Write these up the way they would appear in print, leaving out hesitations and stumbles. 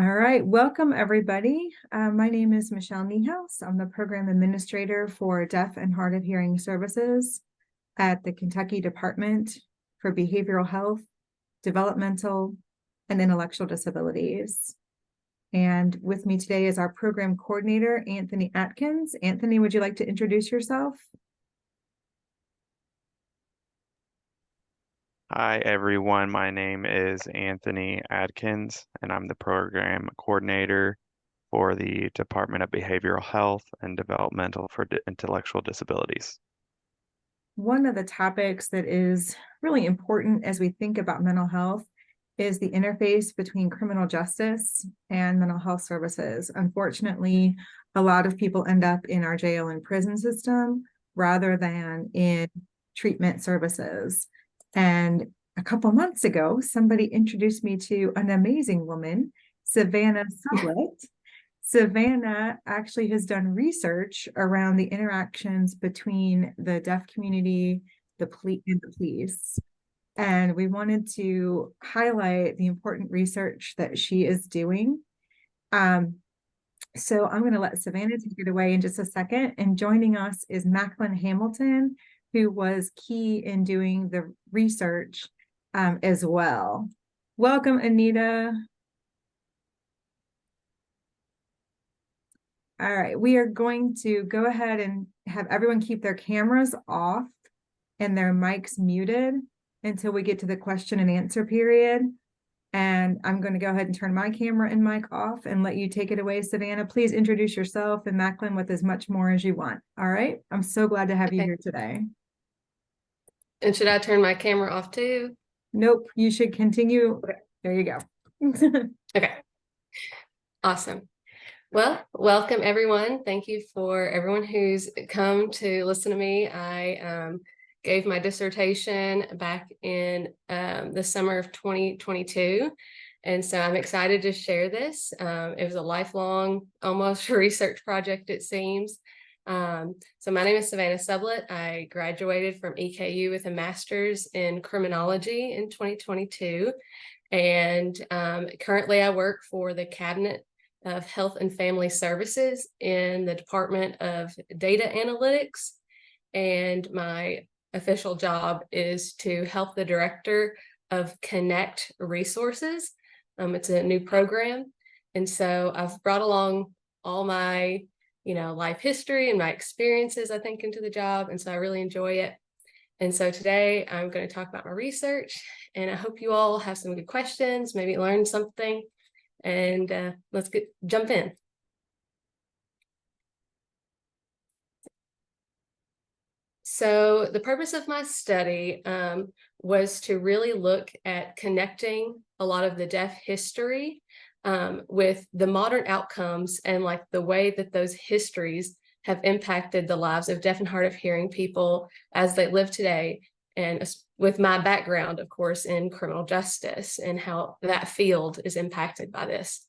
All right, welcome everybody. My name is Michelle Niehaus. I'm the program administrator for Deaf and Hard of Hearing Services at the Kentucky Department for Behavioral Health, Developmental, and Intellectual Disabilities. And with me today is our program coordinator, Anthony Atkins. Anthony, would you like to introduce yourself? Hi, everyone. My name is Anthony Adkins, and I'm the program coordinator for the Department of Behavioral Health and Developmental for Intellectual Disabilities. One of the topics that is really important as we think about mental health is the interface between criminal justice and mental health services. Unfortunately, a lot of people end up in our jail and prison system rather than in treatment services. And a couple months ago, somebody introduced me to an amazing woman, Savannah Sublett. Savannah actually has done research around the interactions between the deaf community, the police, and the police. And we wanted to highlight the important research that she is doing. So I'm going to let Savannah take it away in just a second. And joining us is Macklin Hamilton, who was key in doing the research as well. Welcome, Anita. All right, we are going to go ahead and have everyone keep their cameras off and their mics muted until we get to the question and answer period. And I'm going to go ahead and turn my camera and mic off and let you take it away, Savannah. Please introduce yourself and Macklin with as much more as you want. All right, I'm so glad to have you here today. And should I turn my camera off too? Nope, you should continue. Okay. There you go. Okay, awesome. Well, welcome everyone. Thank you for everyone who's come to listen to me. I gave my dissertation back in the summer of 2022. And so I'm excited to share this. It was a lifelong, almost research project, it seems. So my name is Savannah Sublett. I graduated from EKU with a master's in criminology in 2022. And currently I work for the Cabinet of Health and Family Services in the Department of Data Analytics. And my official job is to help the director of Connect Resources. It's a new program. And so I've brought along all my, life history and my experiences, I think, into the job. And so I really enjoy it. And so today I'm going to talk about my research, and I hope you all have some good questions, maybe learn something, and let's jump in. So the purpose of my study was to really look at connecting a lot of the deaf history with the modern outcomes and like the way that those histories have impacted the lives of deaf and hard of hearing people as they live today. And with my background, of course, in criminal justice and how that field is impacted by this.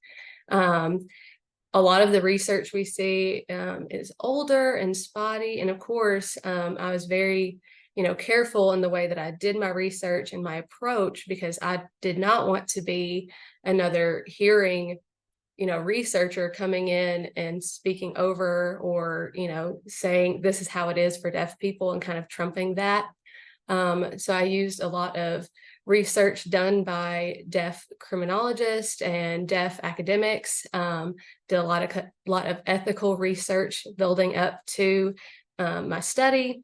A lot of the research we see is older and spotty. And of course, I was very, careful in the way that I did my research and my approach, because I did not want to be another hearing, researcher coming in and speaking over or, saying this is how it is for deaf people and kind of trumping that. So I used a lot of research done by deaf criminologists and deaf academics, did a lot of ethical research building up to my study.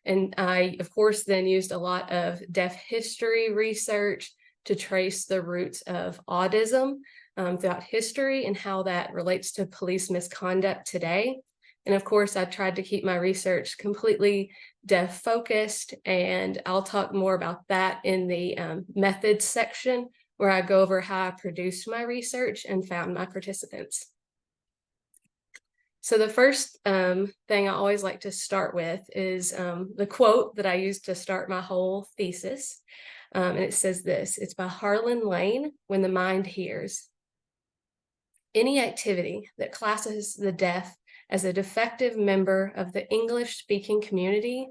And I, of course, then used a lot of deaf history research to trace the roots of autism throughout history and how that relates to police misconduct today. And of course, I tried to keep my research completely deaf focused, and I'll talk more about that in the methods section, where I go over how I produced my research and found my participants. So the first thing I always like to start with is the quote that I used to start my whole thesis. And it says this: it's by Harlan Lane, "When the Mind Hears. Any activity that classes the deaf as a defective member of the English-speaking community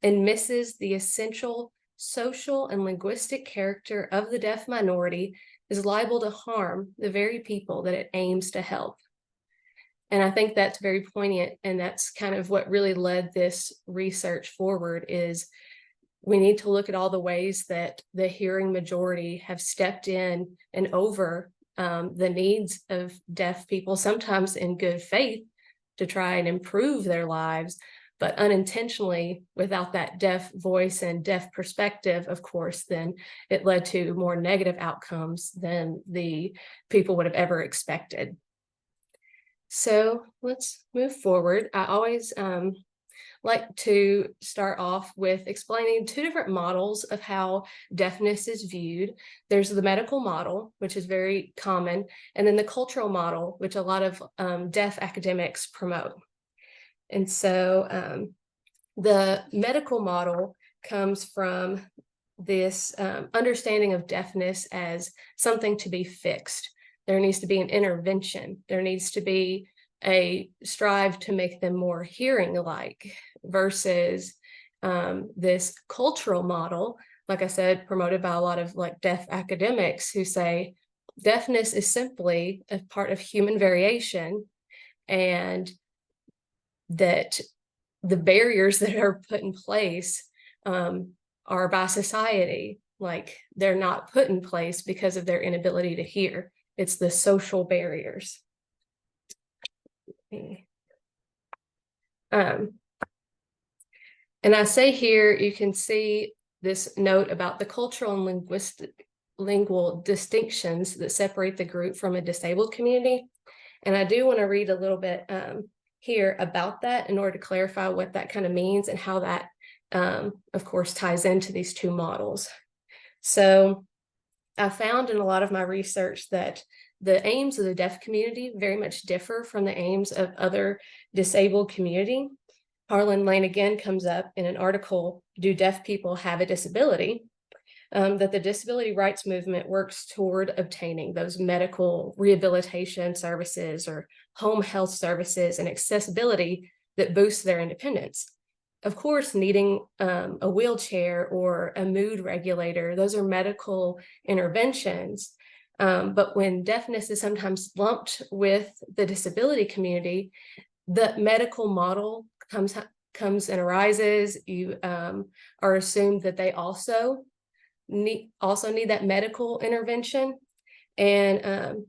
and misses the essential social and linguistic character of the deaf minority is liable to harm the very people that it aims to help. And I think that's very poignant, and that's kind of what really led this research forward. Is we need to look at all the ways that the hearing majority have stepped in and over the needs of deaf people, sometimes in good faith, to try and improve their lives, but unintentionally, without that deaf voice and deaf perspective, of course, then it led to more negative outcomes than the people would have ever expected. So let's move forward. I always like to start off with explaining two different models of how deafness is viewed. There's the medical model, which is very common, and then the cultural model, which a lot of deaf academics promote. And so the medical model comes from this understanding of deafness as something to be fixed. There needs to be an intervention. There needs to be a strive to make them more hearing-like, versus this cultural model, like I said, promoted by a lot of like deaf academics, who say deafness is simply a part of human variation, and that the barriers that are put in place are by society. Like, they're not put in place because of their inability to hear. It's the social barriers. And I say here, you can see this note about the cultural and lingual distinctions that separate the group from a disabled community. And I do want to read a little bit here about that in order to clarify what that kind of means and how that, of course, ties into these two models. So I found in a lot of my research that the aims of the deaf community very much differ from the aims of other disabled community. Harlan Lane again comes up in an article, Do Deaf People Have a Disability? That the disability rights movement works toward obtaining those medical rehabilitation services or home health services and accessibility that boosts their independence. Of course, needing a wheelchair or a mood regulator, those are medical interventions. But when deafness is sometimes lumped with the disability community, the medical model comes and arises. You are assumed that they also need that medical intervention. And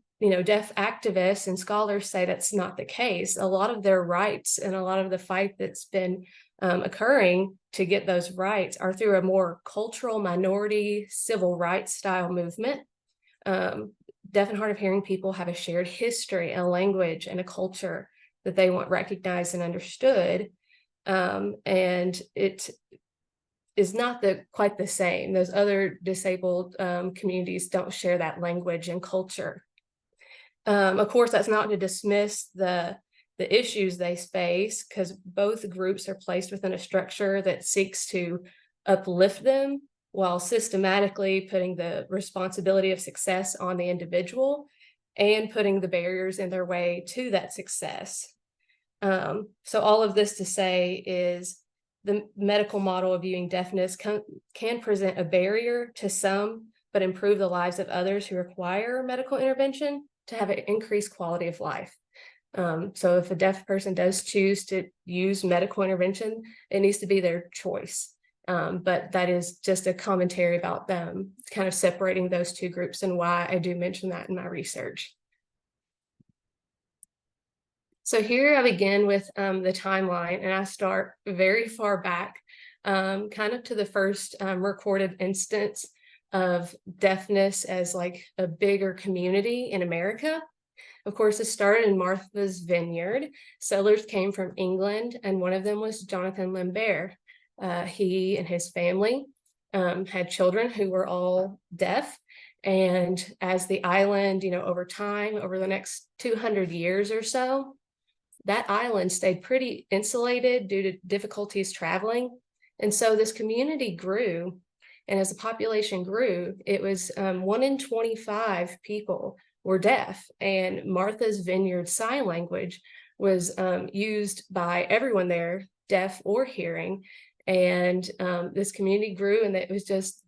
deaf activists and scholars say that's not the case. A lot of their rights and a lot of the fight that's been occurring to get those rights are through a more cultural minority civil rights style movement. Deaf and hard of hearing people have a shared history, a language, and a culture that they want recognized and understood. And it is not quite the same. Those other disabled communities don't share that language and culture. Of course, that's not to dismiss the issues they face, because both groups are placed within a structure that seeks to uplift them while systematically putting the responsibility of success on the individual and putting the barriers in their way to that success. So all of this to say is the medical model of viewing deafness can present a barrier to some, but improve the lives of others who require medical intervention to have an increased quality of life. So if a deaf person does choose to use medical intervention, it needs to be their choice. But that is just a commentary about them kind of separating those two groups and why I do mention that in my research. So here I begin with the timeline, and I start very far back, kind of to the first recorded instance of deafness as like a bigger community in America. Of course, it started in Martha's Vineyard. Settlers came from England, and one of them was Jonathan Lambert. He and his family had children who were all deaf. And as the island, over time, over the next 200 years or so, that island stayed pretty insulated due to difficulties traveling. And so this community grew. And as the population grew, it was 1 in 25 people were deaf. And Martha's Vineyard Sign Language was used by everyone there, deaf or hearing. And this community grew, and it was just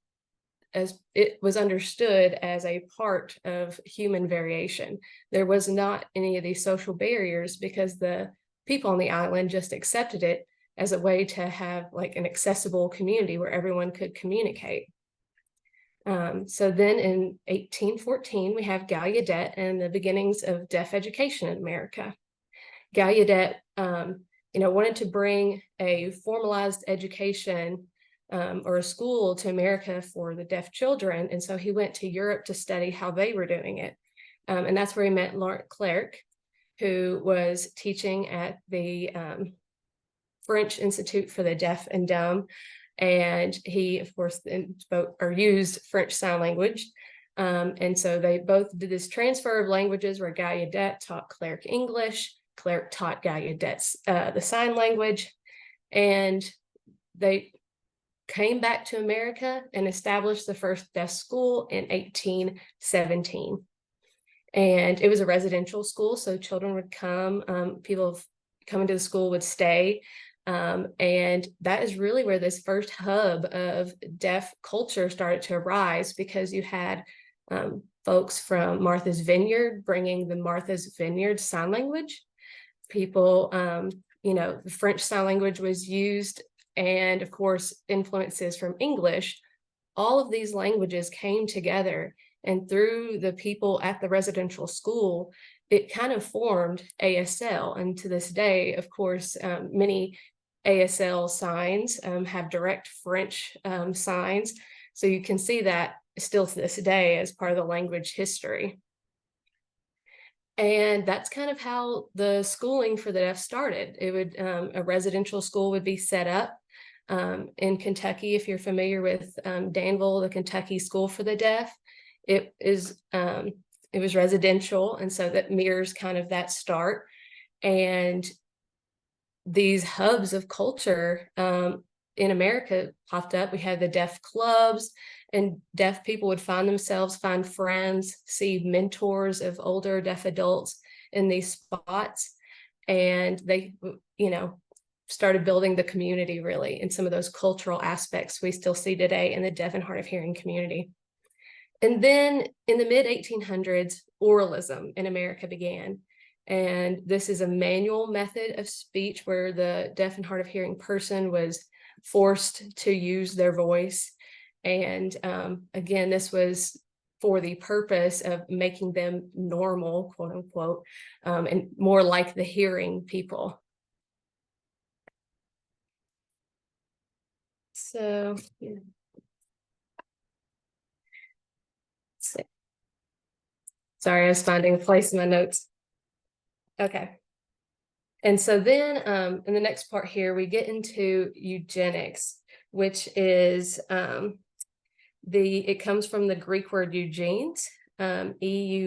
as it was understood as a part of human variation. There was not any of these social barriers because the people on the island just accepted it as a way to have like an accessible community where everyone could communicate. So then in 1814, we have Gallaudet and the beginnings of deaf education in America. Gallaudet, wanted to bring a formalized education or a school to America for the deaf children. And so he went to Europe to study how they were doing it. And that's where he met Laurent Clerc, who was teaching at the French Institute for the Deaf and Dumb. And he, of course, spoke or used French Sign Language. And so they both did this transfer of languages where Gallaudet taught Clerc English, Clerc taught Gallaudet the sign language, and they came back to America and established the first deaf school in 1817. And it was a residential school, so children would come, people coming to the school would stay. And that is really where this first hub of deaf culture started to arise, because you had folks from Martha's Vineyard bringing the Martha's Vineyard sign language. People, the French sign language was used, and of course, influences from English. All of these languages came together, and through the people at the residential school, it kind of formed ASL. And to this day, of course, many ASL signs have direct French signs. So you can see that still to this day as part of the language history. And that's kind of how the schooling for the deaf started. It would, a residential school would be set up in Kentucky. If you're familiar with Danville, the Kentucky School for the Deaf, it was residential. And so that mirrors kind of that start. And these hubs of culture in America popped up. We had the deaf clubs, and deaf people would find friends, see mentors of older deaf adults in these spots. And they, started building the community really, and some of those cultural aspects we still see today in the deaf and hard of hearing community. And then in the mid 1800s, oralism in America began. And this is a manual method of speech where the deaf and hard of hearing person was forced to use their voice. And again, this was for the purpose of making them normal, quote unquote, and more like the hearing people. So, yeah. Sorry, I was finding a place in my notes. Okay. And so then in the next part here, we get into eugenics, which is it comes from the Greek word eugenes, EUGENES,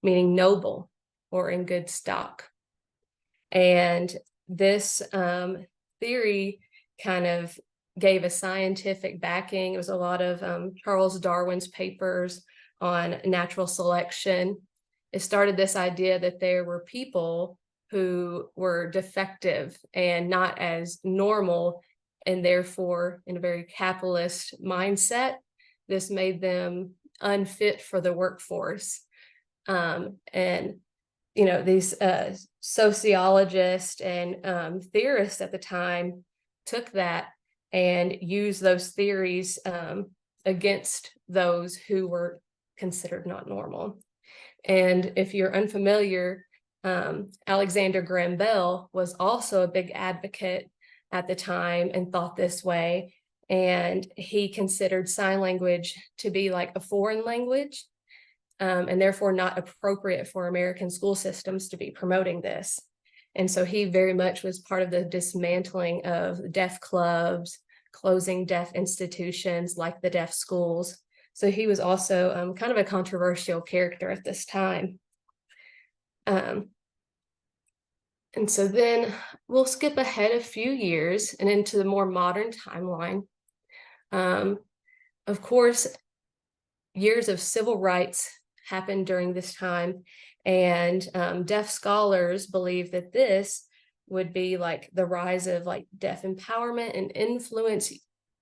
meaning noble or in good stock. And this theory kind of gave a scientific backing. It was a lot of Charles Darwin's papers on natural selection. It started this idea that there were people who were defective and not as normal, and therefore in a very capitalist mindset, this made them unfit for the workforce. And these sociologists and theorists at the time took that and used those theories against those who were considered not normal. And if you're unfamiliar, Alexander Graham Bell was also a big advocate at the time and thought this way. And he considered sign language to be like a foreign language, and therefore not appropriate for American school systems to be promoting this. And so he very much was part of the dismantling of deaf clubs, closing deaf institutions like the deaf schools. So he was also kind of a controversial character at this time. And so then we'll skip ahead a few years and into the more modern timeline. Of course, years of civil rights happened during this time, and deaf scholars believe that this would be like the rise of like deaf empowerment and influence,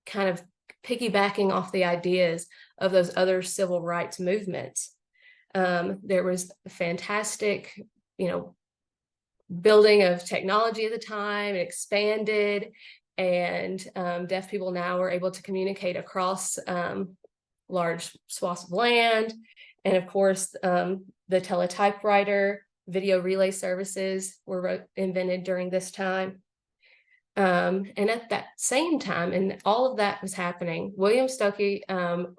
kind of piggybacking off the ideas of those other civil rights movements. There was a fantastic, building of technology at the time. It expanded, and deaf people now were able to communicate across large swaths of land. And of course, the teletypewriter, video relay services were invented during this time. And at that same time, and all of that was happening, William Stokoe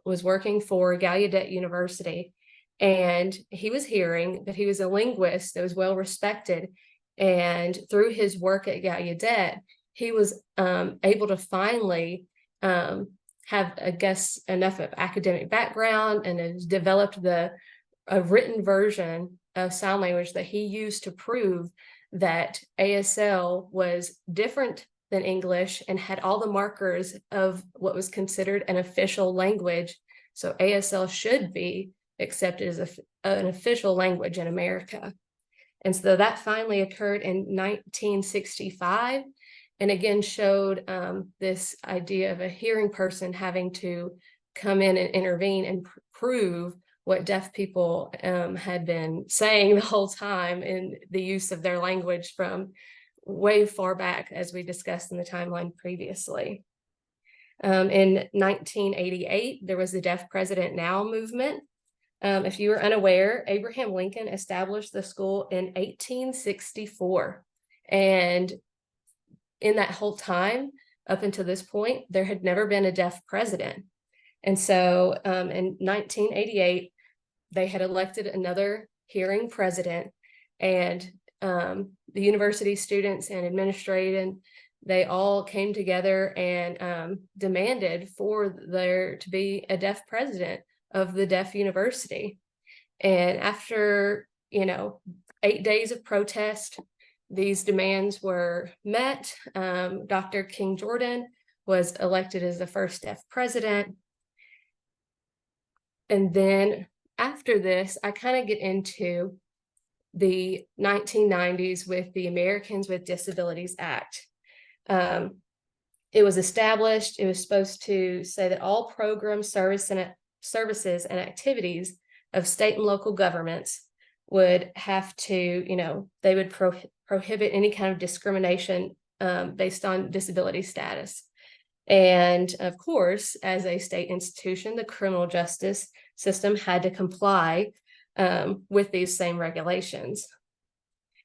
was working for Gallaudet University, and he was hearing that he was a linguist that was well respected. And through his work at Gallaudet, he was able to finally have, I guess, enough of academic background, and has developed a written version of sign language that he used to prove that ASL was different than English and had all the markers of what was considered an official language. So ASL should be accepted as an official language in America. And so that finally occurred in 1965, and again showed this idea of a hearing person having to come in and intervene and prove what deaf people had been saying the whole time in the use of their language from way far back, as we discussed in the timeline previously. In 1988, there was the Deaf President Now movement. If you are unaware, Abraham Lincoln established the school in 1864. And in that whole time, up until this point, there had never been a deaf president. And so in 1988, they had elected another hearing president, and the university students and administration, they all came together and demanded for there to be a deaf president of the Deaf University. And after, 8 days of protest, these demands were met. Dr. King Jordan was elected as the first deaf president. And then after this, I kind of get into the 1990s with the Americans with Disabilities Act. It was established. It was supposed to say that all programs, services, and activities of state and local governments would have to, they would prohibit any kind of discrimination based on disability status. And of course, as a state institution, the criminal justice system had to comply with these same regulations.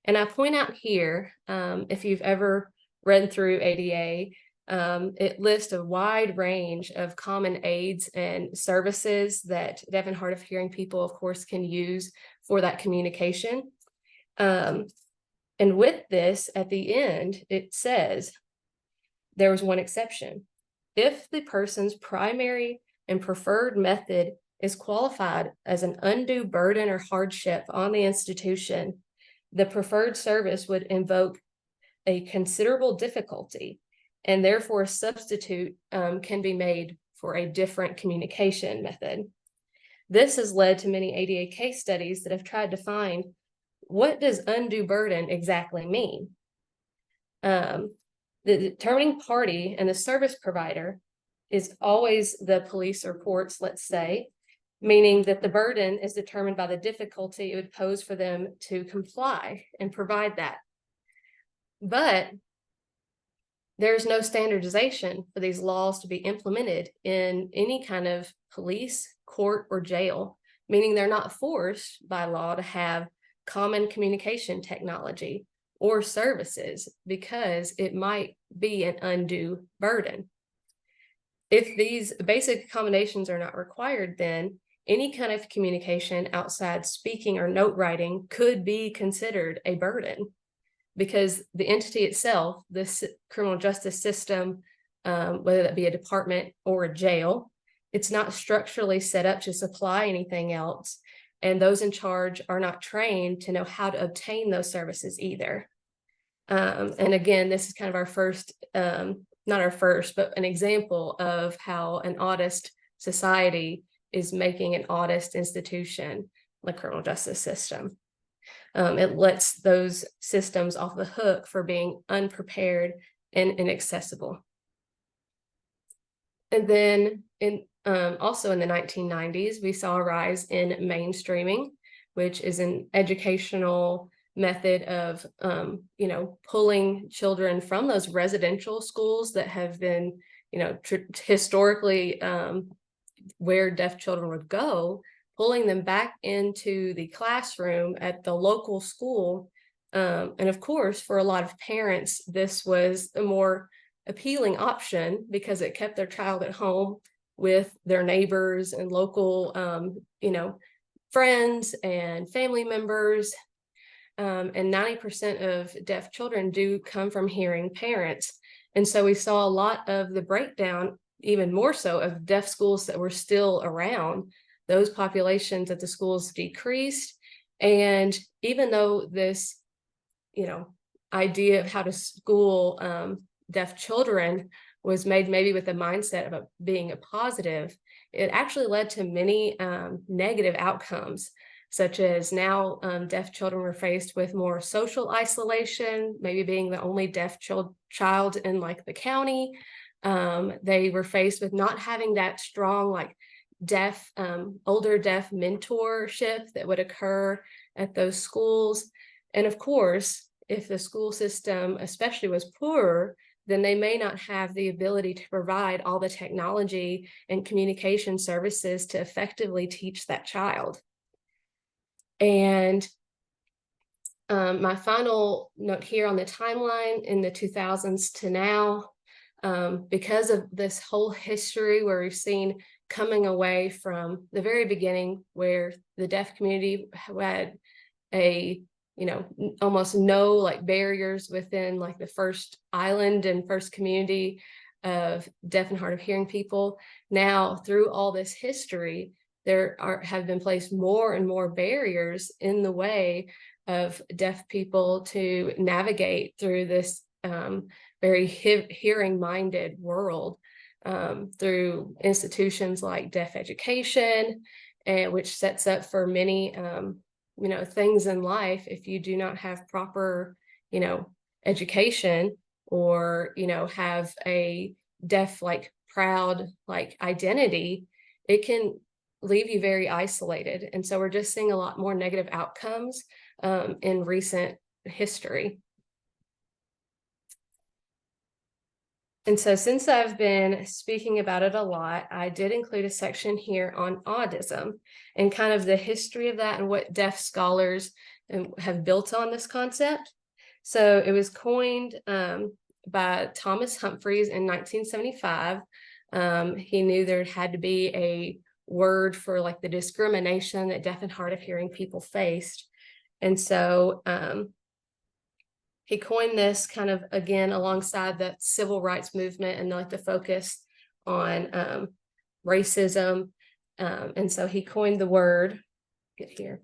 And I point out here, if you've ever read through ADA, it lists a wide range of common aids and services that deaf and hard of hearing people, of course, can use for that communication. And with this, at the end, it says there was one exception. If the person's primary and preferred method is qualified as an undue burden or hardship on the institution, the preferred service would invoke a considerable difficulty, and therefore a substitute can be made for a different communication method. This has led to many ADA case studies that have tried to find, what does undue burden exactly mean? The determining party and the service provider is always the police or courts, let's say, meaning that the burden is determined by the difficulty it would pose for them to comply and provide that. But there's no standardization for these laws to be implemented in any kind of police, court, or jail, meaning they're not forced by law to have common communication technology or services because it might be an undue burden. If these basic accommodations are not required, then any kind of communication outside speaking or note writing could be considered a burden, because the entity itself, this criminal justice system, whether that be a department or a jail, it's not structurally set up to supply anything else. And those in charge are not trained to know how to obtain those services either. And again, this is kind of our first, not our first, but an example of how an autist society is making an autist institution, the criminal justice system. It lets those systems off the hook for being unprepared and inaccessible. And then also in the 1990s, we saw a rise in mainstreaming, which is an educational method of, pulling children from those residential schools that have been, historically where deaf children would go, pulling them back into the classroom at the local school. And of course, for a lot of parents, this was a more appealing option because it kept their child at home with their neighbors and local, friends and family members. And 90% of deaf children do come from hearing parents. And so we saw a lot of the breakdown, even more so, of deaf schools that were still around. Those populations at the schools decreased. And even though this, idea of how to school deaf children was made maybe with the mindset of it being a positive, it actually led to many negative outcomes, such as now deaf children were faced with more social isolation, maybe being the only deaf child in like the county. They were faced with not having that strong older deaf mentorship that would occur at those schools. And of course, if the school system especially was poorer, then they may not have the ability to provide all the technology and communication services to effectively teach that child. And my final note here on the timeline in the 2000s to now, because of this whole history where we've seen coming away from the very beginning where the deaf community had almost no barriers within the first island and first community of deaf and hard of hearing people. Now, through all this history, there have been placed more and more barriers in the way of deaf people to navigate through this very hearing-minded world through institutions like deaf education, which sets up for many things in life. If you do not have proper education or have a deaf proud identity, it can leave you very isolated. And so we're just seeing a lot more negative outcomes in recent history. And so since I've been speaking about it a lot, I did include a section here on autism and kind of the history of that and what deaf scholars have built on this concept. So it was coined by Thomas Humphreys in 1975. He knew there had to be a word for the discrimination that deaf and hard of hearing people faced. And so he coined this kind of, again, alongside the civil rights movement and the focus on racism. And so he coined the word, get here.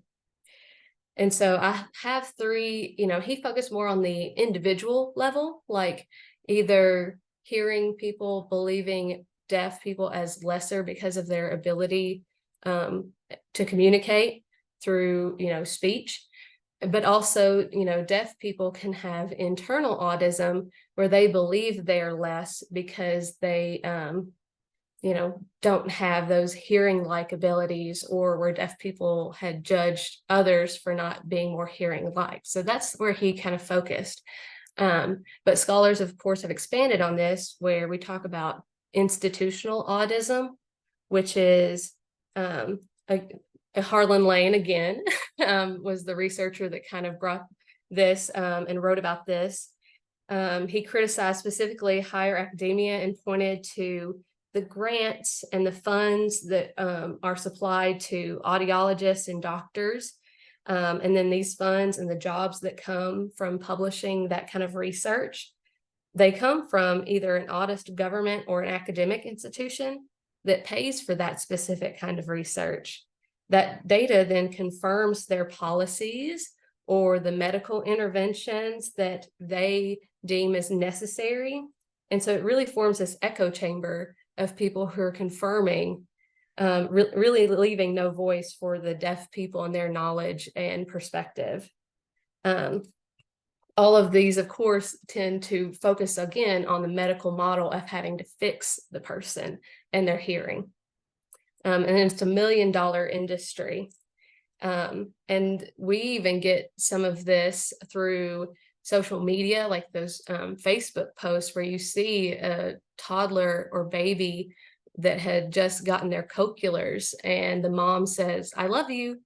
And so I have three, he focused more on the individual level, either hearing people believing deaf people as lesser because of their ability to communicate through, speech. But also, deaf people can have internal autism where they believe they're less because they, don't have those hearing-like abilities, or where deaf people had judged others for not being more hearing-like. So that's where he kind of focused. But scholars, of course, have expanded on this, where we talk about institutional autism, which is Harlan Lane, again, was the researcher that kind of brought this and wrote about this. He criticized specifically higher academia and pointed to the grants and the funds that are supplied to audiologists and doctors. And then these funds and the jobs that come from publishing that kind of research, they come from either an audist government or an academic institution that pays for that specific kind of research. That data then confirms their policies or the medical interventions that they deem as necessary. And so it really forms this echo chamber of people who are confirming, really leaving no voice for the deaf people and their knowledge and perspective. all of these, of course, tend to focus again on the medical model of having to fix the person and their hearing. And it's $1 million industry. And we even get some of this through social media, like those Facebook posts where you see a toddler or baby that had just gotten their cochlears, and the mom says, "I love you,"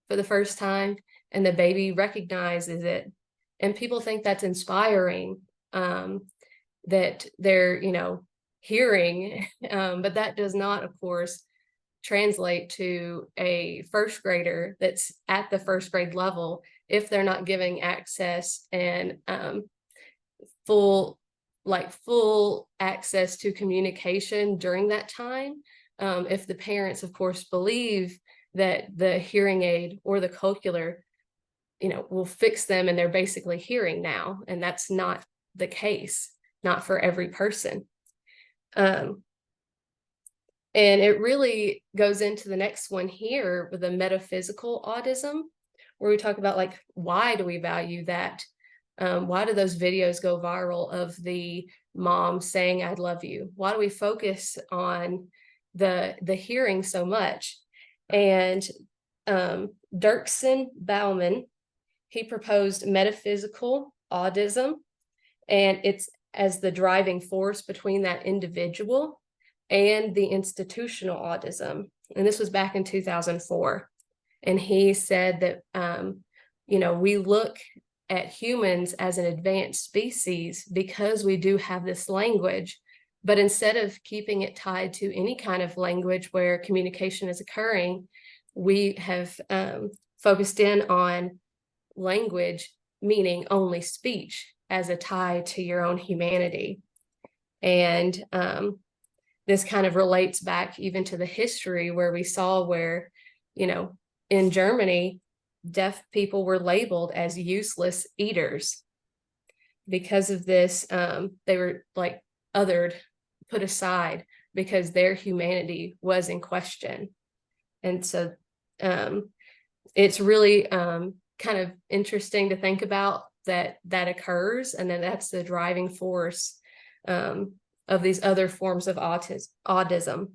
for the first time, and the baby recognizes it. And people think that's inspiring, that they're, hearing, but that does not, of course, translate to a first grader that's at the first grade level if they're not giving access and full access to communication during that time. If the parents, of course, believe that the hearing aid or the cochlear, will fix them and they're basically hearing now, and that's not the case, not for every person. And it really goes into the next one here with the metaphysical autism, where we talk about, like, why do we value that? Why do those videos go viral of the mom saying, "I love you"? Why do we focus on the hearing so much? And Dirksen Bauman, he proposed metaphysical autism, and it's as the driving force between that individual and the institutional autism. And this was back in 2004. And he said that, we look at humans as an advanced species because we do have this language, but instead of keeping it tied to any kind of language where communication is occurring, we have focused in on language, meaning only speech, as a tie to your own humanity. And this kind of relates back even to the history where we saw where, in Germany, deaf people were labeled as useless eaters. Because of this, they were like othered, put aside, because their humanity was in question. And so it's really kind of interesting to think about that occurs, and then that's the driving force of these other forms of autism.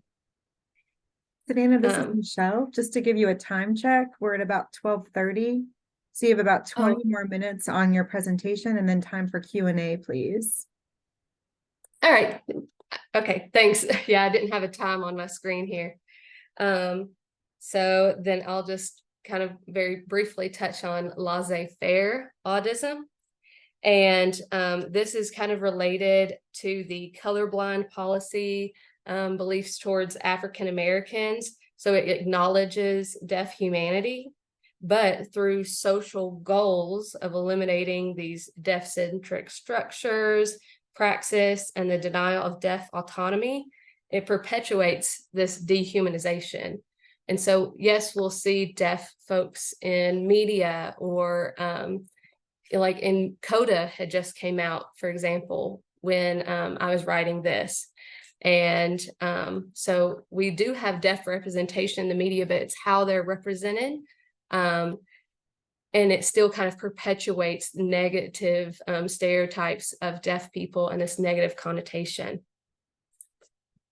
Savannah, this is Michelle. Just to give you a time check, we're at about 12:30. So you have about 20 more minutes on your presentation, and then time for Q&A, please. All right. Okay, thanks. Yeah, I didn't have a time on my screen here. So then I'll just kind of very briefly touch on laissez-faire autism. And this is kind of related to the colorblind policy beliefs towards African Americans. So it acknowledges deaf humanity, but through social goals of eliminating these deaf-centric structures, praxis, and the denial of deaf autonomy, it perpetuates this dehumanization. And so, yes, we'll see deaf folks in media, or like in CODA had just came out, for example, when I was writing this. And so we do have deaf representation in the media, but it's how they're represented. And it still kind of perpetuates negative stereotypes of deaf people and this negative connotation.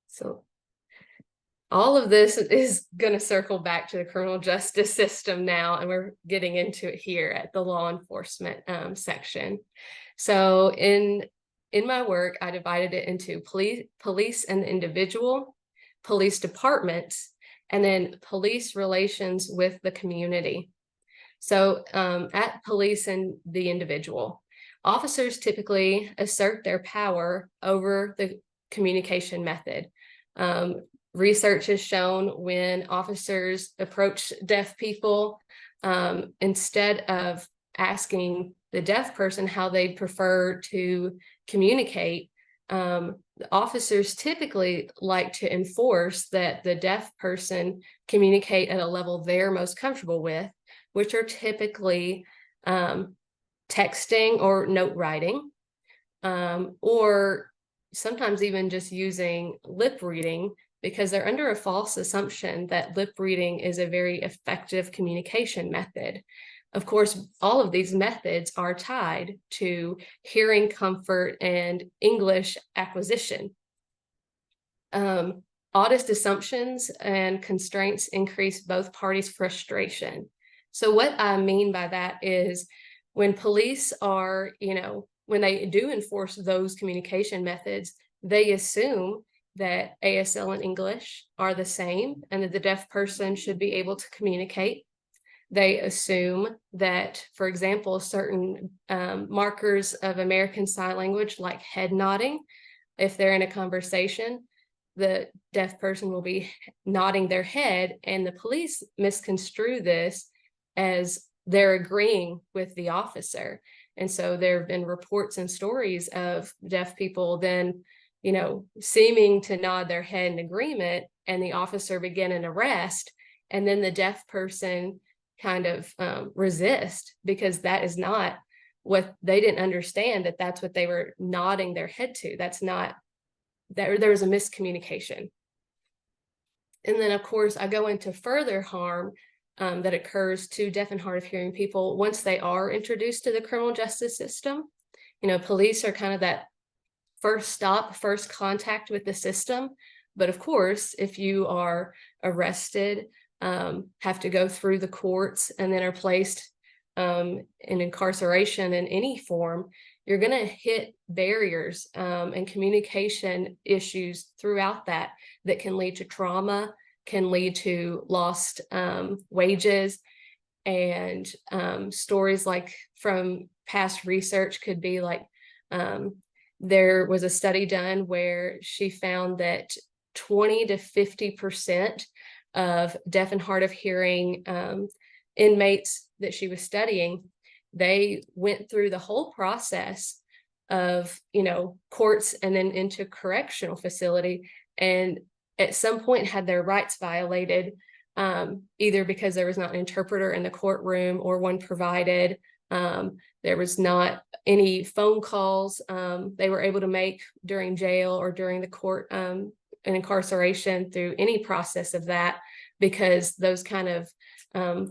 So all of this is going to circle back to the criminal justice system now, and we're getting into it here at the law enforcement section. So in my work, I divided it into police and the individual, police departments, and then police relations with the community. So at police and the individual, officers typically assert their power over the communication method. Research has shown when officers approach deaf people, instead of asking the deaf person how they'd prefer to communicate, the officers typically like to enforce that the deaf person communicate at a level they're most comfortable with, which are typically texting or note writing, or sometimes even just using lip reading, because they're under a false assumption that lip reading is a very effective communication method. Of course, all of these methods are tied to hearing comfort and English acquisition. Oddest assumptions and constraints increase both parties' frustration. So what I mean by that is when police are, when they do enforce those communication methods, they assume that ASL and English are the same and that the deaf person should be able to communicate. They assume that, for example, certain markers of American Sign Language, like head nodding, if they're in a conversation, the deaf person will be nodding their head, and the police misconstrue this as they're agreeing with the officer. And so there have been reports and stories of deaf people then, seeming to nod their head in agreement, and the officer begin an arrest, and then the deaf person kind of resist, because that is not what they didn't understand, that that's what they were nodding their head to. That's not, there was a miscommunication. And then, of course, I go into further harm that occurs to deaf and hard of hearing people once they are introduced to the criminal justice system. Police are kind of that first stop, first contact with the system. But of course, if you are arrested, have to go through the courts, and then are placed in incarceration in any form, you're going to hit barriers and communication issues throughout that can lead to trauma, can lead to lost wages. And stories like from past research could be like, there was a study done where she found that 20 to 50% of deaf and hard of hearing inmates that she was studying, they went through the whole process of, courts and then into correctional facility, and at some point had their rights violated, either because there was not an interpreter in the courtroom or one provided. There was not any phone calls they were able to make during jail or during the court and incarceration through any process of that, because those kind of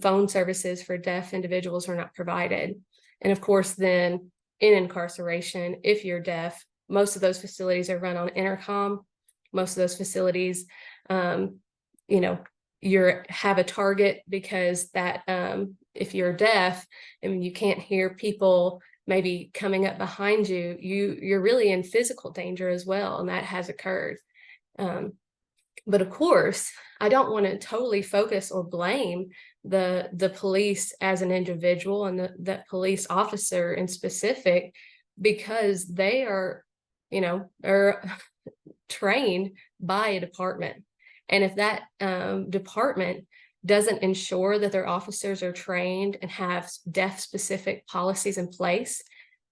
phone services for deaf individuals are not provided. And of course, then in incarceration, if you're deaf, most of those facilities are run on intercom. Most of those facilities, you have a target, because that if you're deaf and you can't hear people maybe coming up behind you, you're really in physical danger as well, and that has occurred. But of course, I don't want to totally focus or blame the police as an individual and that police officer in specific, because they are trained by a department. And if that department doesn't ensure that their officers are trained and have deaf specific policies in place,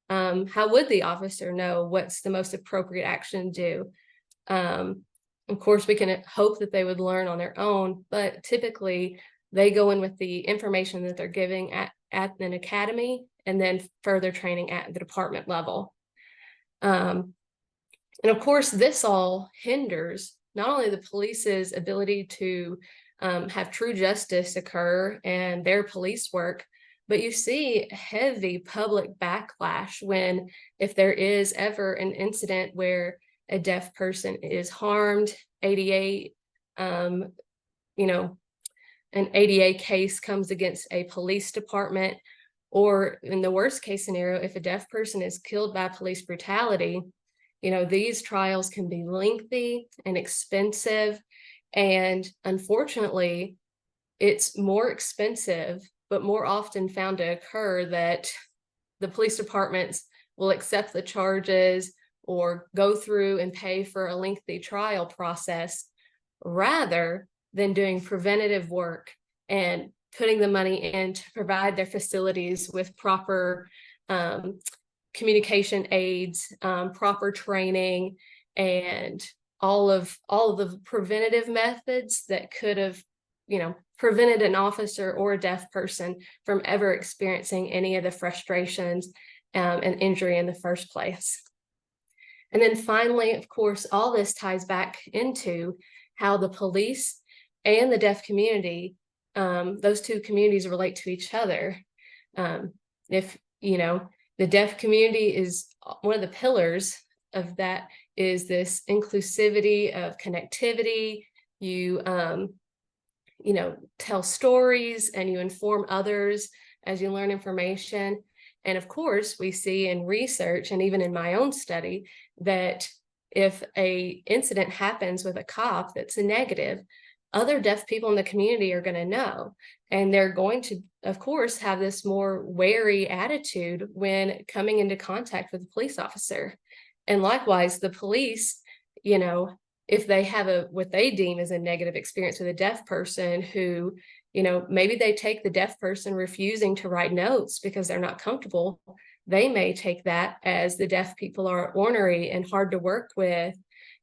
how would the officer know what's the most appropriate action to do? Of course, we can hope that they would learn on their own, but typically they go in with the information that they're giving at an academy, and then further training at the department level. And of course, this all hinders not only the police's ability to have true justice occur and their police work, but you see heavy public backlash if there is ever an incident where a deaf person is harmed, ADA, an ADA case comes against a police department, or in the worst case scenario, if a deaf person is killed by police brutality, these trials can be lengthy and expensive. And unfortunately, it's more expensive, but more often found to occur that the police departments will accept the charges or go through and pay for a lengthy trial process, rather than doing preventative work and putting the money in to provide their facilities with proper communication aids, proper training, and all of the preventative methods that could have, prevented an officer or a deaf person from ever experiencing any of the frustrations and injury in the first place. And then finally, of course, all this ties back into how the police and the deaf community, those two communities relate to each other. If, the deaf community is one of the pillars of that is this inclusivity of connectivity. You, tell stories and you inform others as you learn information. And of course, we see in research and even in my own study that if a incident happens with a cop that's a negative, other deaf people in the community are going to know. And they're going to, of course, have this more wary attitude when coming into contact with a police officer. And likewise, the police, if they have what they deem as a negative experience with a deaf person who, maybe they take the deaf person refusing to write notes because they're not comfortable, they may take that as the deaf people are ornery and hard to work with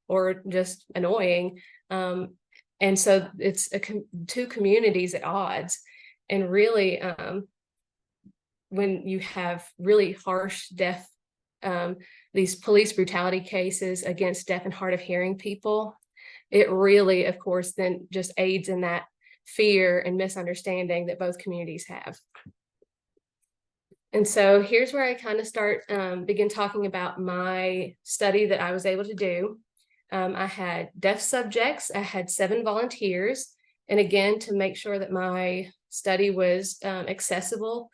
or just annoying. And so it's two communities at odds. And really, when you have really harsh deaf, these police brutality cases against deaf and hard of hearing people, it really, of course, then just aids in that fear and misunderstanding that both communities have. And so here's where I kind of begin talking about my study that I was able to do. I had deaf subjects, I had 7 volunteers. And again, to make sure that my study was accessible,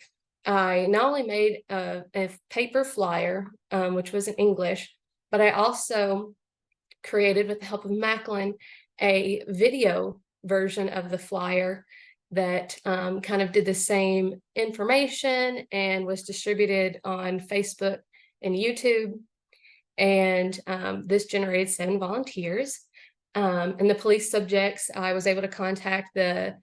I not only made a paper flyer, which was in English, but I also created, with the help of Macklin, a video version of the flyer that kind of did the same information and was distributed on Facebook and YouTube. And this generated 7 volunteers. And the police subjects, I was able to contact the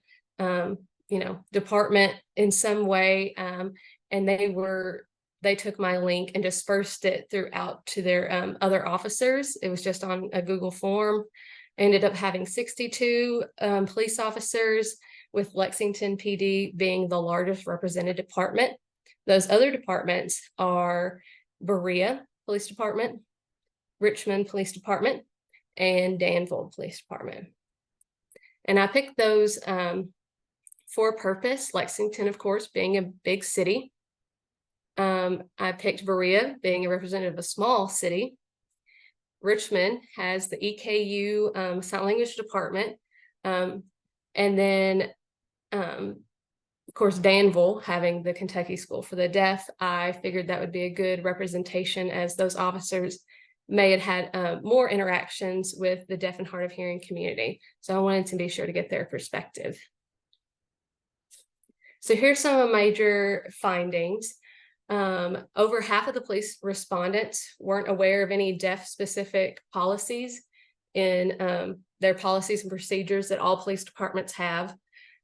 department in some way, and they took my link and dispersed it throughout to their other officers. It was just on a Google form. I ended up having 62 police officers, with Lexington PD being the largest represented department. Those other departments are Berea Police Department, Richmond Police Department, and Danville Police Department. And I picked those for a purpose. Lexington, of course, being a big city. I picked Berea being a representative of a small city. Richmond has the EKU Sign Language Department. And then, of course, Danville having the Kentucky School for the Deaf. I figured that would be a good representation, as those officers may have had more interactions with the deaf and hard of hearing community. So I wanted to be sure to get their perspective. So here's some of my major findings. Over half of the police respondents weren't aware of any deaf specific policies in their policies and procedures that all police departments have.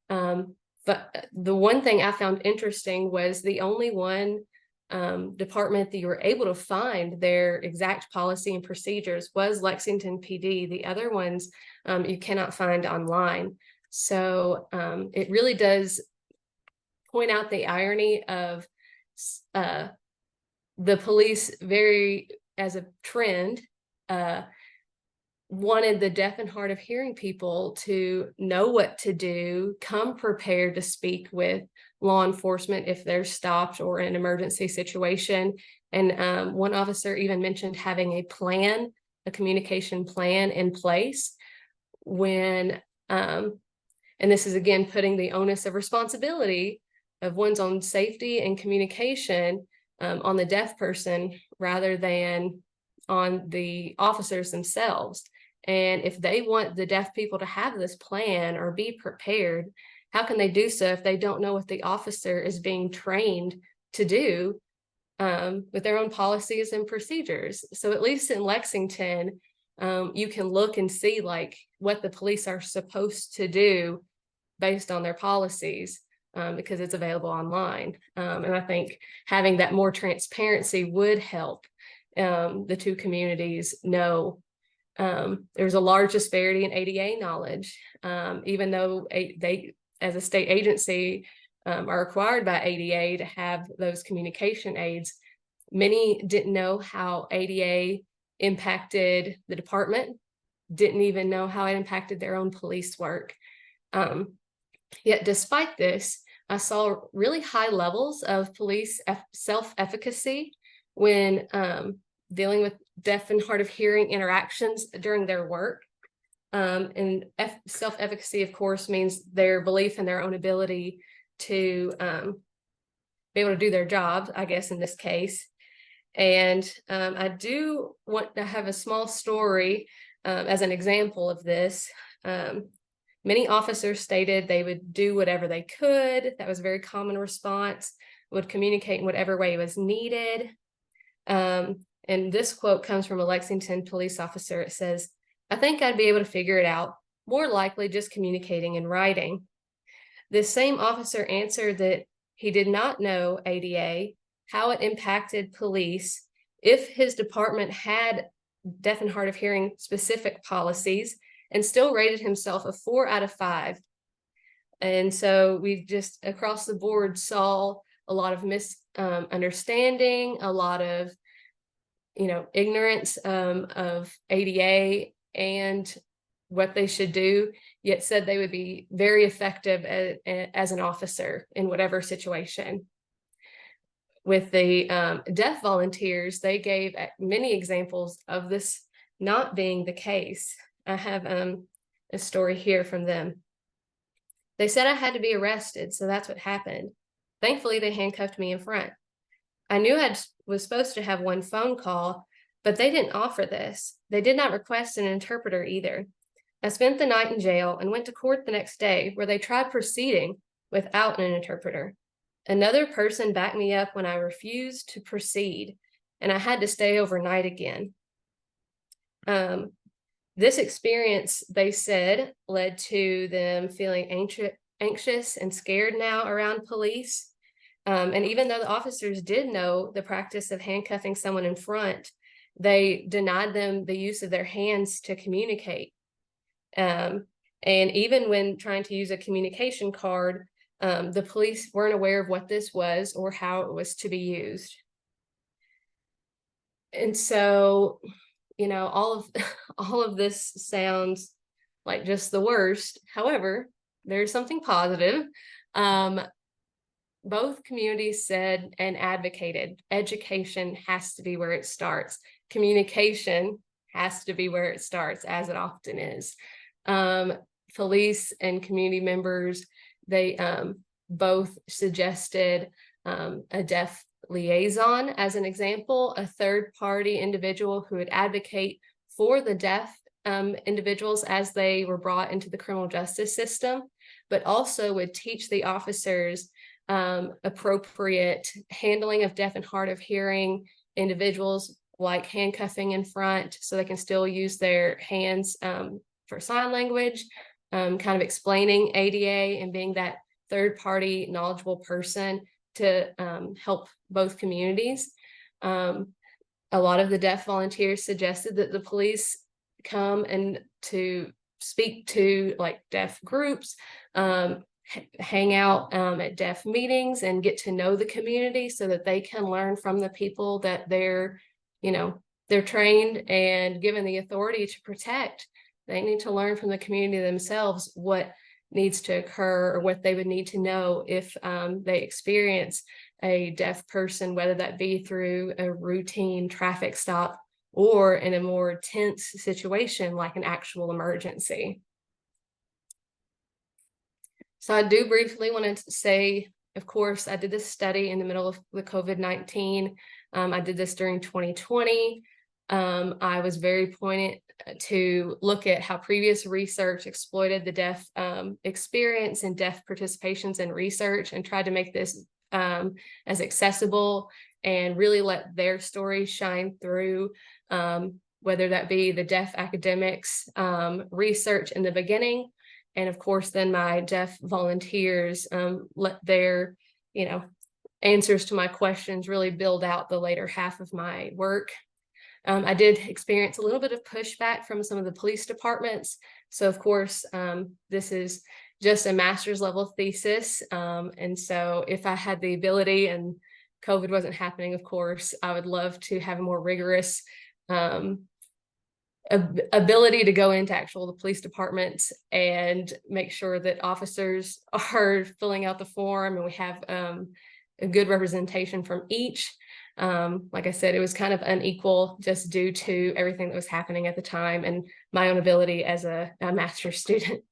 But the one thing I found interesting was the only one department that you were able to find their exact policy and procedures was Lexington PD. The other ones you cannot find online. So it really does point out the irony of the police, very as a trend, wanted the deaf and hard of hearing people to know what to do, come prepared to speak with law enforcement if they're stopped or in an emergency situation. And one officer even mentioned having a plan, a communication plan in place when, and this is again putting the onus of responsibility of one's own safety and communication on the deaf person rather than on the officers themselves. And if they want the deaf people to have this plan or be prepared, how can they do so if they don't know what the officer is being trained to do with their own policies and procedures? So at least in Lexington, you can look and see like what the police are supposed to do based on their policies because it's available online. And I think having that more transparency would help the two communities know. There's a large disparity in ADA knowledge, even though they, as a state agency, are required by ADA to have those communication aids. Many didn't know how ADA impacted the department, didn't even know how it impacted their own police work. Yet despite this, I saw really high levels of police self-efficacy when dealing with deaf and hard of hearing interactions during their work. And self-efficacy, of course, means their belief in their own ability to be able to do their job, I guess, in this case. And I do want to have a small story as an example of this. Many officers stated they would do whatever they could. That was a very common response, would communicate in whatever way was needed. And this quote comes from a Lexington police officer. It says, "I think I'd be able to figure it out, more likely just communicating and writing." This same officer answered that he did not know ADA, how it impacted police, if his department had deaf and hard of hearing specific policies, and still rated himself a 4 out of 5. And so we just across the board saw a lot of misunderstanding, a lot of, ignorance of ADA and what they should do, yet said they would be very effective as an officer in whatever situation. With the deaf volunteers, they gave many examples of this not being the case. I have a story here from them. They said I had to be arrested, so that's what happened. Thankfully, they handcuffed me in front. I knew I was supposed to have one phone call, but they didn't offer this. They did not request an interpreter either. I spent the night in jail and went to court the next day where they tried proceeding without an interpreter. Another person backed me up when I refused to proceed, and I had to stay overnight again. This experience, they said, led to them feeling anxious and scared now around police. And even though the officers did know the practice of handcuffing someone in front, they denied them the use of their hands to communicate. And even when trying to use a communication card, the police weren't aware of what this was or how it was to be used. And so, all of this sounds like just the worst. However, there's something positive. Both communities said and advocated education has to be where it starts. Communication has to be where it starts, as it often is. Police and community members, they both suggested a deaf liaison as an example, a third-party individual who would advocate for the deaf individuals as they were brought into the criminal justice system, but also would teach the officers appropriate handling of deaf and hard of hearing individuals, like handcuffing in front so they can still use their hands for sign language, kind of explaining ADA and being that third-party knowledgeable person to help both communities. A lot of the deaf volunteers suggested that the police come and to speak to like deaf groups, hang out at deaf meetings and get to know the community so that they can learn from the people that they're trained and given the authority to protect. They need to learn from the community themselves what needs to occur or what they would need to know if they experience a deaf person, whether that be through a routine traffic stop or in a more tense situation like an actual emergency. So I do briefly want to say, of course, I did this study in the middle of the COVID-19. I did this during 2020. I was very pointed to look at how previous research exploited the deaf experience and deaf participations in research and tried to make this as accessible and really let their story shine through, whether that be the deaf academics research in the beginning. And of course, then my deaf volunteers let their, answers to my questions really build out the later half of my work. I did experience a little bit of pushback from some of the police departments. So of course, this is just a master's level thesis. And so if I had the ability and COVID wasn't happening, of course, I would love to have a more rigorous ability to go into the police departments and make sure that officers are filling out the form, and we have a good representation from each. Like I said, it was kind of unequal just due to everything that was happening at the time and my own ability as a master's student.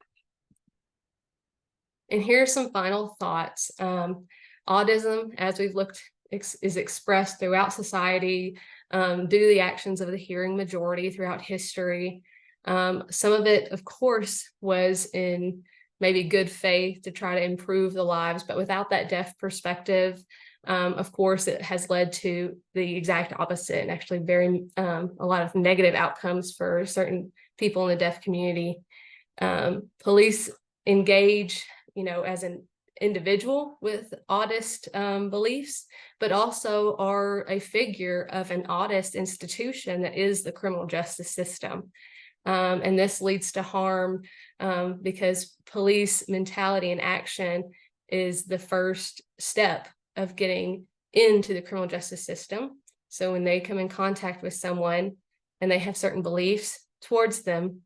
And here are some final thoughts. Autism, as we've looked, is expressed throughout society due to the actions of the hearing majority throughout history. Some of it, of course, was in maybe good faith to try to improve the lives, but without that deaf perspective, of course, it has led to the exact opposite, and actually a lot of negative outcomes for certain people in the deaf community. Police engage, as an individual with autist beliefs, but also are a figure of an autist institution that is the criminal justice system. And this leads to harm because police mentality and action is the first step of getting into the criminal justice system. So when they come in contact with someone and they have certain beliefs towards them,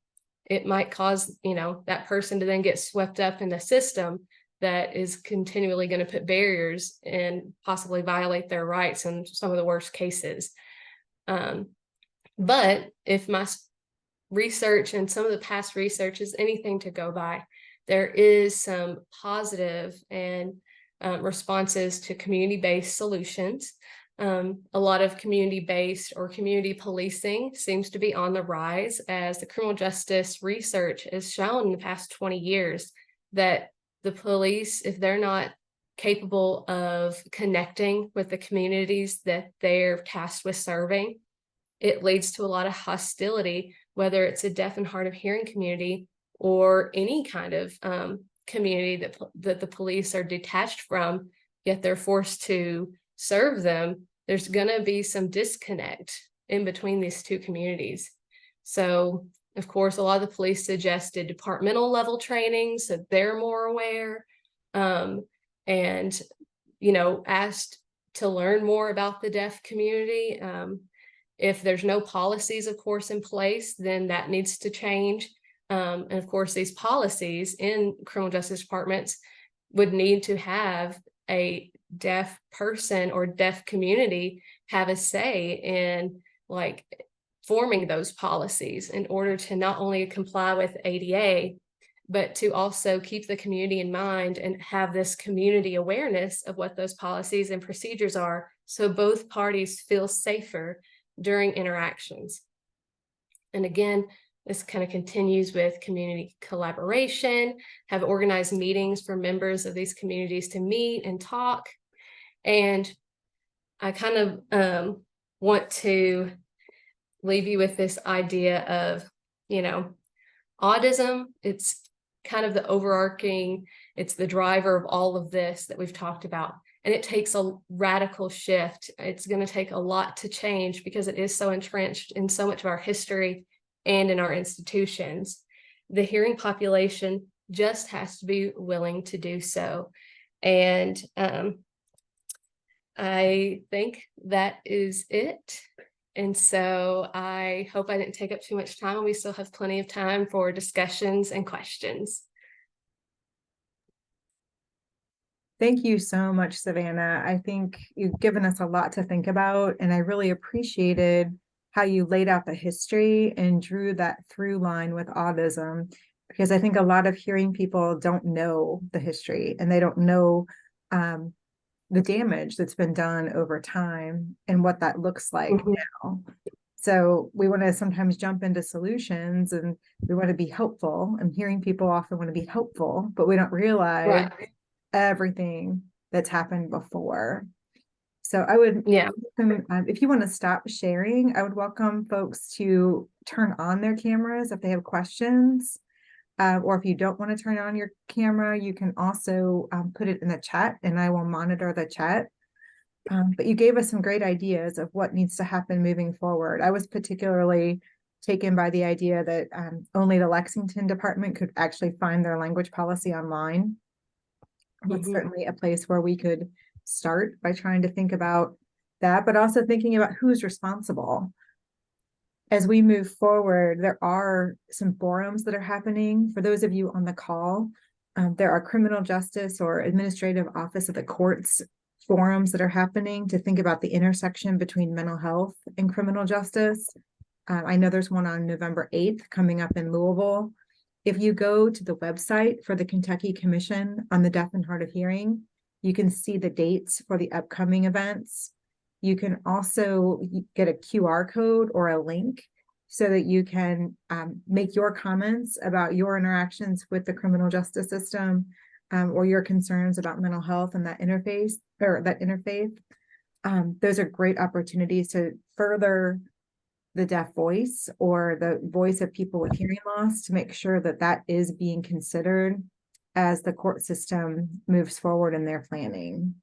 it might cause, that person to then get swept up in the system that is continually going to put barriers and possibly violate their rights in some of the worst cases. But if my research and some of the past research is anything to go by, there is some positive and responses to community-based solutions. A lot of community-based or community policing seems to be on the rise, as the criminal justice research has shown in the past 20 years that the police, if they're not capable of connecting with the communities that they're tasked with serving, it leads to a lot of hostility, whether it's a deaf and hard of hearing community or any kind of community that the police are detached from, yet they're forced to serve them. There's going to be some disconnect in between these two communities. So, of course, a lot of the police suggested departmental level training so they're more aware, and, asked to learn more about the deaf community. If there's no policies, of course, in place, then that needs to change. And of course, these policies in criminal justice departments would need to have a deaf person or deaf community have a say in forming those policies in order to not only comply with ADA, but to also keep the community in mind and have this community awareness of what those policies and procedures are, so both parties feel safer during interactions. And again, this kind of continues with community collaboration, have organized meetings for members of these communities to meet and talk. And I kind of want to leave you with this idea of, autism, it's kind of the overarching, it's the driver of all of this that we've talked about. And it takes a radical shift. It's going to take a lot to change because it is so entrenched in so much of our history and in our institutions. The hearing population just has to be willing to do so. And I think that is it. And so I hope I didn't take up too much time. We still have plenty of time for discussions and questions. Thank you so much, Savannah. I think you've given us a lot to think about, and I really appreciated how you laid out the history and drew that through line with autism, because I think a lot of hearing people don't know the history and they don't know the damage that's been done over time and what that looks like now. So we want to sometimes jump into solutions and we want to be helpful, and hearing people often want to be helpful, but we don't realize everything that's happened before. So I would, if you want to stop sharing, I would welcome folks to turn on their cameras if they have questions. Or if you don't want to turn on your camera, you can also put it in the chat and I will monitor the chat. But you gave us some great ideas of what needs to happen moving forward. I was particularly taken by the idea that only the Lexington department could actually find their language policy online. That's certainly a place where we could start by trying to think about that, but also thinking about who's responsible. As we move forward, there are some forums that are happening. For those of you on the call, there are criminal justice or administrative office of the courts forums that are happening to think about the intersection between mental health and criminal justice. I know there's one on November 8th coming up in Louisville. If you go to the website for the Kentucky Commission on the Deaf and Hard of Hearing, you can see the dates for the upcoming events. You can also get a QR code or a link so that you can make your comments about your interactions with the criminal justice system, or your concerns about mental health and that interface or that interfaith. Those are great opportunities to further the deaf voice or the voice of people with hearing loss, to make sure that that is being considered as the court system moves forward in their planning.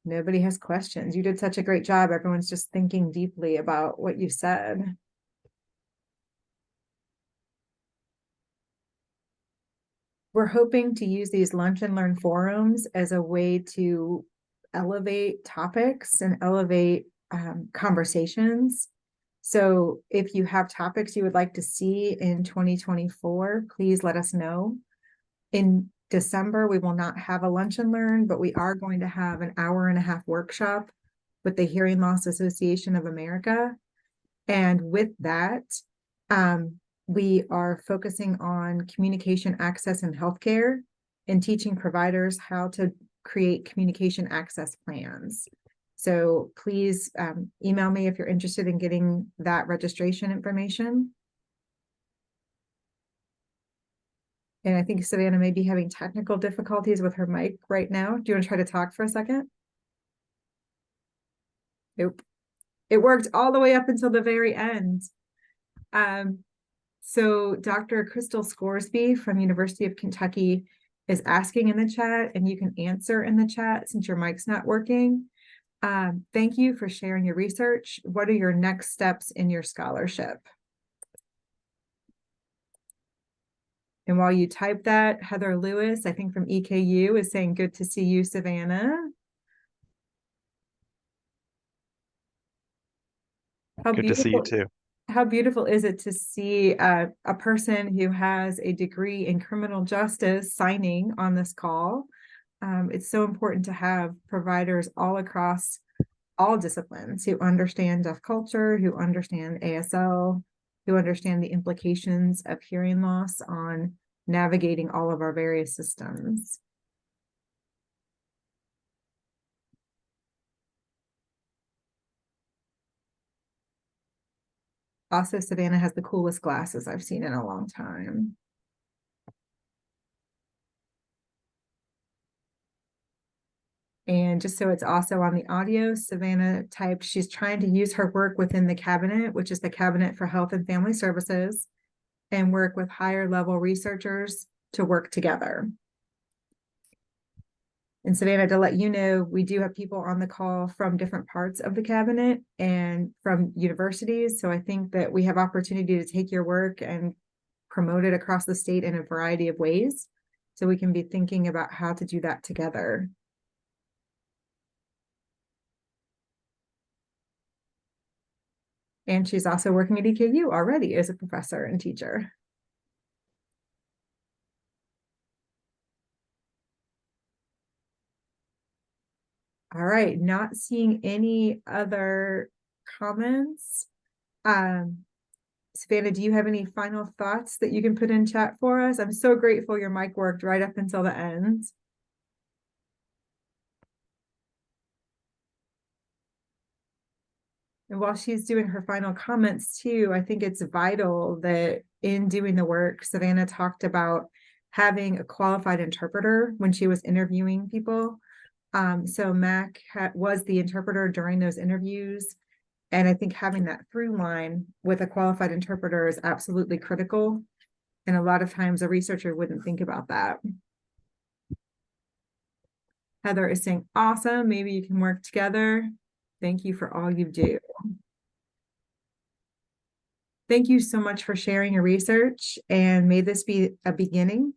Nobody has questions. You did such a great job. Everyone's just thinking deeply about what you said. We're hoping to use these lunch and learn forums as a way to elevate topics and elevate conversations. So if you have topics you would like to see in 2024, please let us know. In December, we will not have a lunch and learn, but we are going to have an 1.5-hour workshop with the Hearing Loss Association of America. And with that, we are focusing on communication access in healthcare and teaching providers how to create communication access plans. So please email me if you're interested in getting that registration information. And I think Savannah may be having technical difficulties with her mic right now. Do you want to try to talk for a second? Nope. It worked all the way up until the very end. So Dr. Crystal Scoresby from University of Kentucky is asking in the chat, and you can answer in the chat since your mic's not working. Thank you for sharing your research. What are your next steps in your scholarship? And while you type that, Heather Lewis, I think from EKU, is saying, good to see you, Savannah. Good to see you too. How beautiful is it to see a person who has a degree in criminal justice signing on this call? It's so important to have providers all across all disciplines who understand deaf culture, who understand ASL, who understand the implications of hearing loss on navigating all of our various systems. Also, Savannah has the coolest glasses I've seen in a long time. And just so it's also on the audio, Savannah typed, she's trying to use her work within the cabinet, which is the Cabinet for Health and Family Services, and work with higher level researchers to work together. And Savannah, to let you know, we do have people on the call from different parts of the cabinet and from universities. So I think that we have opportunity to take your work and promote it across the state in a variety of ways. So we can be thinking about how to do that together. And she's also working at EKU already as a professor and teacher. All right, not seeing any other comments. Savannah, do you have any final thoughts that you can put in chat for us? I'm so grateful your mic worked right up until the end. And while she's doing her final comments too, I think it's vital that in doing the work, Savannah talked about having a qualified interpreter when she was interviewing people. So Mac was the interpreter during those interviews. And I think having that through line with a qualified interpreter is absolutely critical. And a lot of times a researcher wouldn't think about that. Heather is saying, awesome, maybe you can work together. Thank you for all you do. Thank you so much for sharing your research, and may this be a beginning.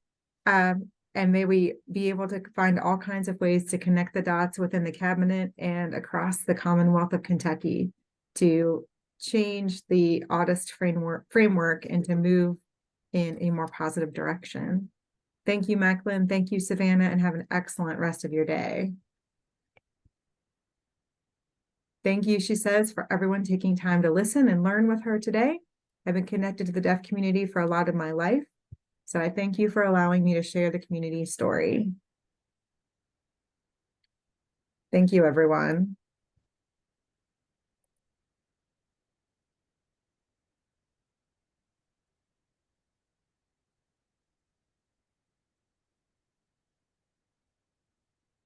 And may we be able to find all kinds of ways to connect the dots within the cabinet and across the Commonwealth of Kentucky to change the Audist framework and to move in a more positive direction. Thank you, Macklin. Thank you, Savannah, and have an excellent rest of your day. Thank you, she says, for everyone taking time to listen and learn with her today. I've been connected to the deaf community for a lot of my life, so I thank you for allowing me to share the community story. Thank you, everyone.